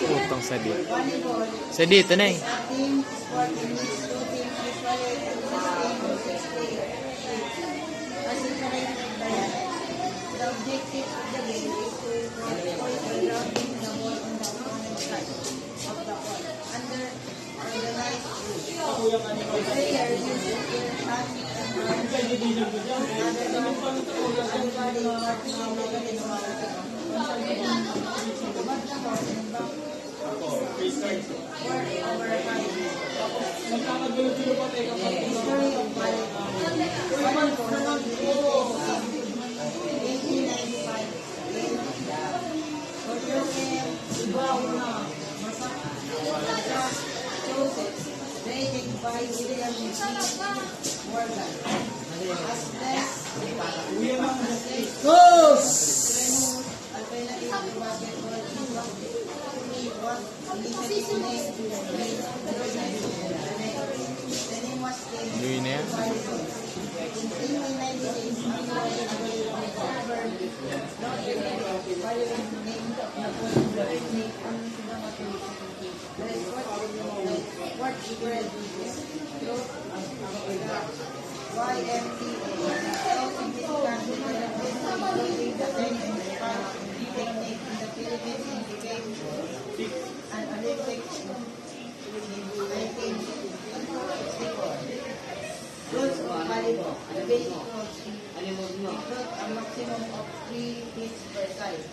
Putong sadit. Sadit, ano eh? The objective of the game is to avoid grounding the ball on the opponent side of the ball under organized rules. Players use their hands and arms rather than anybody participating in history of volleyball. 1895 rated by William G. Morgan as less alternative basketball was initially named the name was changed in 1964. Rules of volleyball. The basic rules include a maximum of 3 hits per side.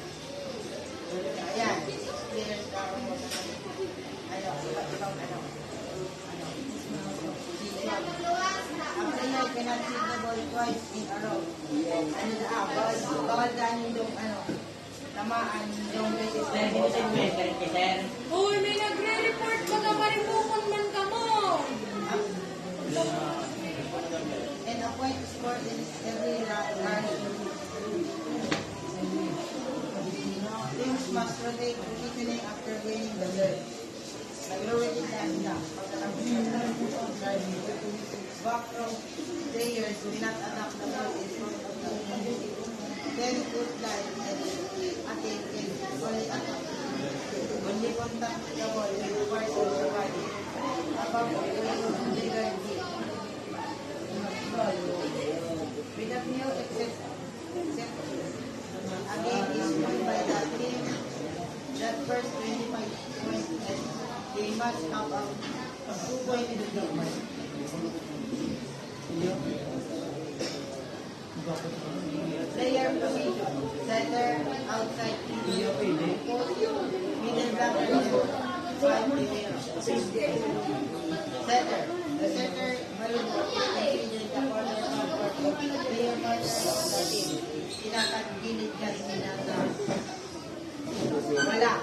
Ayan, players a player cannot hit the ball twice in a row. Bawal daan yung tamaan yung basis. Uy, may nagre-report ka na marimukan man ka mo. And a point scored in every rally. Teams must rotate positioning after winning the serve. Nag-rotate lang. Back row players do not attack the ball in front of the opponent. Then put line and attack and only attack. Only contact the ball with part of the body. Above the trigger hit. With a few exceptions, again is won by the team that first 25 points and they must have a 2-point lead. Player position: center, outside, post, middle blocker, 5 center. The center volleyball is considered the cornerstone of player part of the team. Kinakagilid kasi nila sa wala.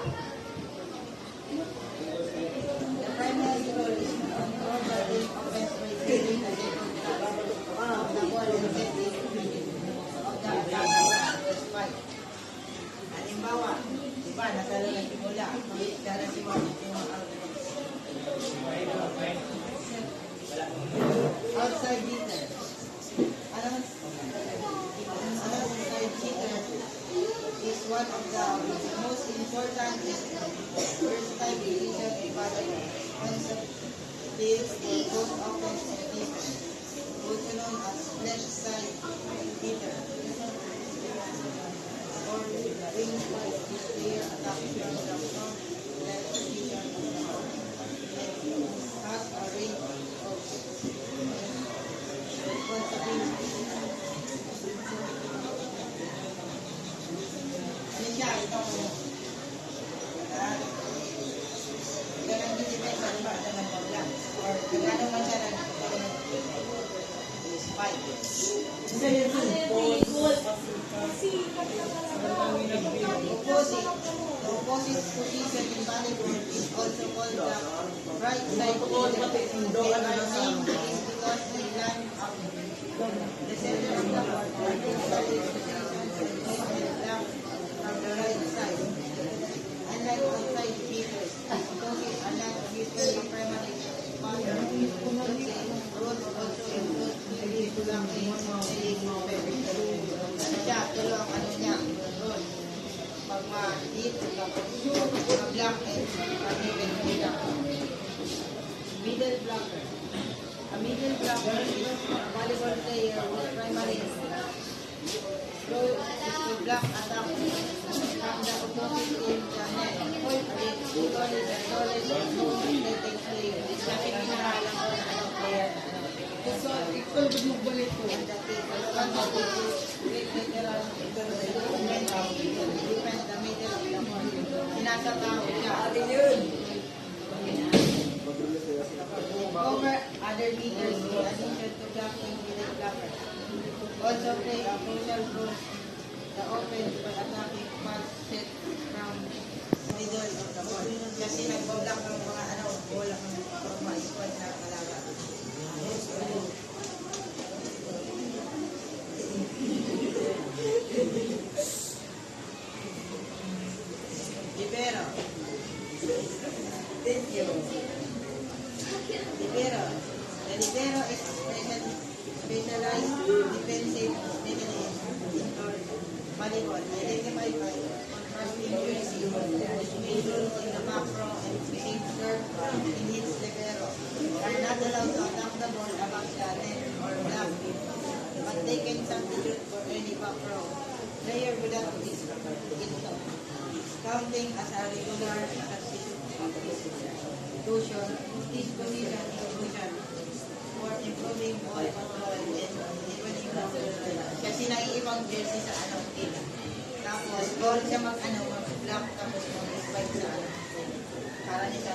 The primary role is to control the game offense by setting the second touch of the ball and setting of the attack spike. Halimbawa, diba, nasalo na simula, kaya si Wajit yung outside hitter. Outside hitter is one of the most important versatile position in volleyball. Concept deals with both offense and defense, also known as left side hitter. Or wing spike, this player attacks from the front left position of the ball and has a range of responsibility. Ano siya? Itong ganang dinipensa, diba? Ganang paglang. Or gano'n man siya spike. The opposite position in volleyball is also called the right side hitter. The name is because they line up the center of the court or positions and left from the right side. Unlike outside hitters, opposite unlike hitters the primary spot. Rules also include blocking Mga black and uneven black. Middle blocker. A middle blocker is a volleyball player with primary throw is to block attack from the opposite team the net. Against the goal is a tallest and most athletic player. Kasi kinahalang ko na ano player. So, ikaw magbalik ko. And that is one of the great veteran movement of defense the middle of the court. Sinasatao siya. Over other leaders in addition to blocking middle blocker. Also play a crucial role the offense by attacking pass set from middle of the court. Kasi nagbablock ng mga bola ng mga squad na kalaga. Libero. Thank you. Libero. The libero is specialized defensive mechanism or volleyball identified by contrasting jersey which may rule in the macro and behavior in its libero are not allowed to attack the ball above the net or block it, but they can substitute for any back row player without this counting as a regular substitution. This position is crucial for improving ball control and deepening the kasi naiibang jersey sa team. Tapos, ball siya mag-block tapos mag-spike sa para ni sa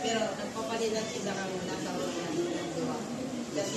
pero nagpapalitan siya kung nasa role na diba? Kasi